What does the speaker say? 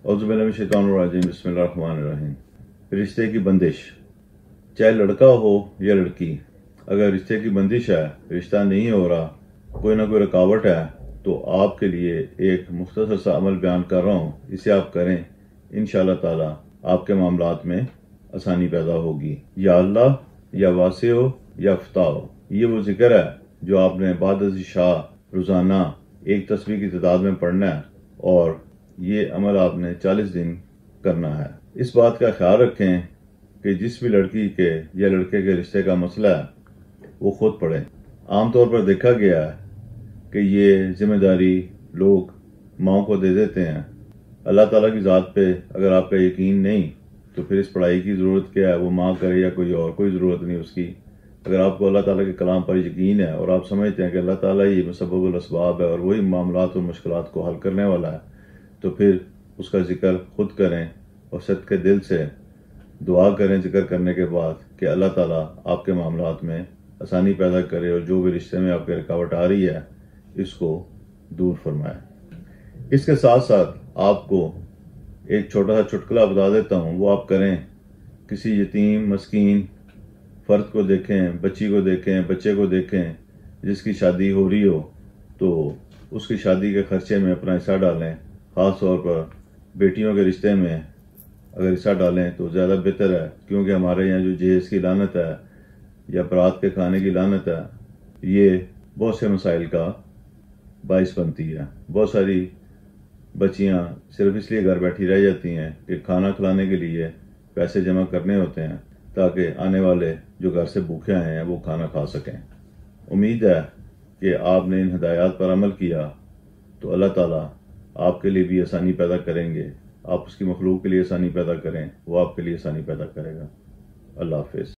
اعوذ باللہ من الشیطان الرجیم، بسم اللہ الرحمن الرحیم۔ رشتے کی بندش، چاہے لڑکا ہو یا لڑکی، اگر رشتے کی بندش ہے، رشتہ نہیں ہو رہا، کوئی نہ کوئی رکاوٹ ہے، تو آپ کے لیے ایک مختصر سا عمل بیان کر رہا ہوں، اسے آپ کریں، انشاءاللہ تعالی آپ کے معاملات میں آسانی پیدا ہوگی۔ یا اللہ، یا واسع ہو یا فتح ہو، یہ وہ ذکر ہے جو آپ نے بعد از عشاء روزانہ ایک تسبیح کی تعداد میں پڑھنا ہے، اور یہ عمل آپ نے 40 دن کرنا ہے۔ اس بات کا خیال رکھیں کہ جس بھی لڑکی کے یا لڑکے کے رشتے کا مسئلہ ہے وہ خود پڑھیں۔ عام طور پر دیکھا گیا ہے کہ یہ ذمہ داری لوگ ماؤں کو دے دیتے ہیں۔ اللہ تعالیٰ کی ذات پہ اگر آپ کا یقین نہیں تو پھر اس پڑھائی کی ضرورت کیا ہے؟ وہ ماں کرے یا کوئی اور، کوئی ضرورت نہیں اس کی۔ اگر آپ کو اللہ تعالیٰ کے کلام پر یقین ہے اور آپ سمجھتے ہیں کہ اللہ تعالیٰ ہی مسبب الاسباب ہے اور وہی معاملات اور مشکلات کو حل کرنے والا ہے، تو پھر اس کا ذکر خود کریں اور صدقے دل سے دعا کریں ذکر کرنے کے بعد کہ اللہ تعالیٰ آپ کے معاملات میں آسانی پیدا کرے اور جو بھی رشتے میں آپ کی رکاوٹ آ رہی ہے اس کو دور فرمائے۔ اس کے ساتھ ساتھ آپ کو ایک چھوٹا سا چٹکلا بتا دیتا ہوں، وہ آپ کریں۔ کسی یتیم مسکین فرد کو دیکھیں، بچی کو دیکھیں، بچے کو دیکھیں جس کی شادی ہو رہی ہو، تو اس کی شادی کے خرچے میں اپنا حصہ ڈالیں۔ خاص طور پر بیٹیوں کے رشتے میں اگر حصہ ڈالیں تو زیادہ بہتر ہے، کیونکہ ہمارے یہاں جو جہیز کی لعنت ہے یا برات کے کھانے کی لعنت ہے، یہ بہت سے مسائل کا باعث بنتی ہے۔ بہت ساری بچیاں صرف اس لیے گھر بیٹھی رہ جاتی ہیں کہ کھانا کھلانے کے لیے پیسے جمع کرنے ہوتے ہیں تاکہ آنے والے جو گھر سے بھوکے آئے ہیں وہ کھانا کھا سکیں۔ امید ہے کہ آپ نے ان ہدایات پر عمل کیا تو اللہ تعالیٰ آپ کے لیے بھی آسانی پیدا کریں گے۔ آپ اس کی مخلوق کے لیے آسانی پیدا کریں، وہ آپ کے لیے آسانی پیدا کرے گا۔ اللہ حافظ۔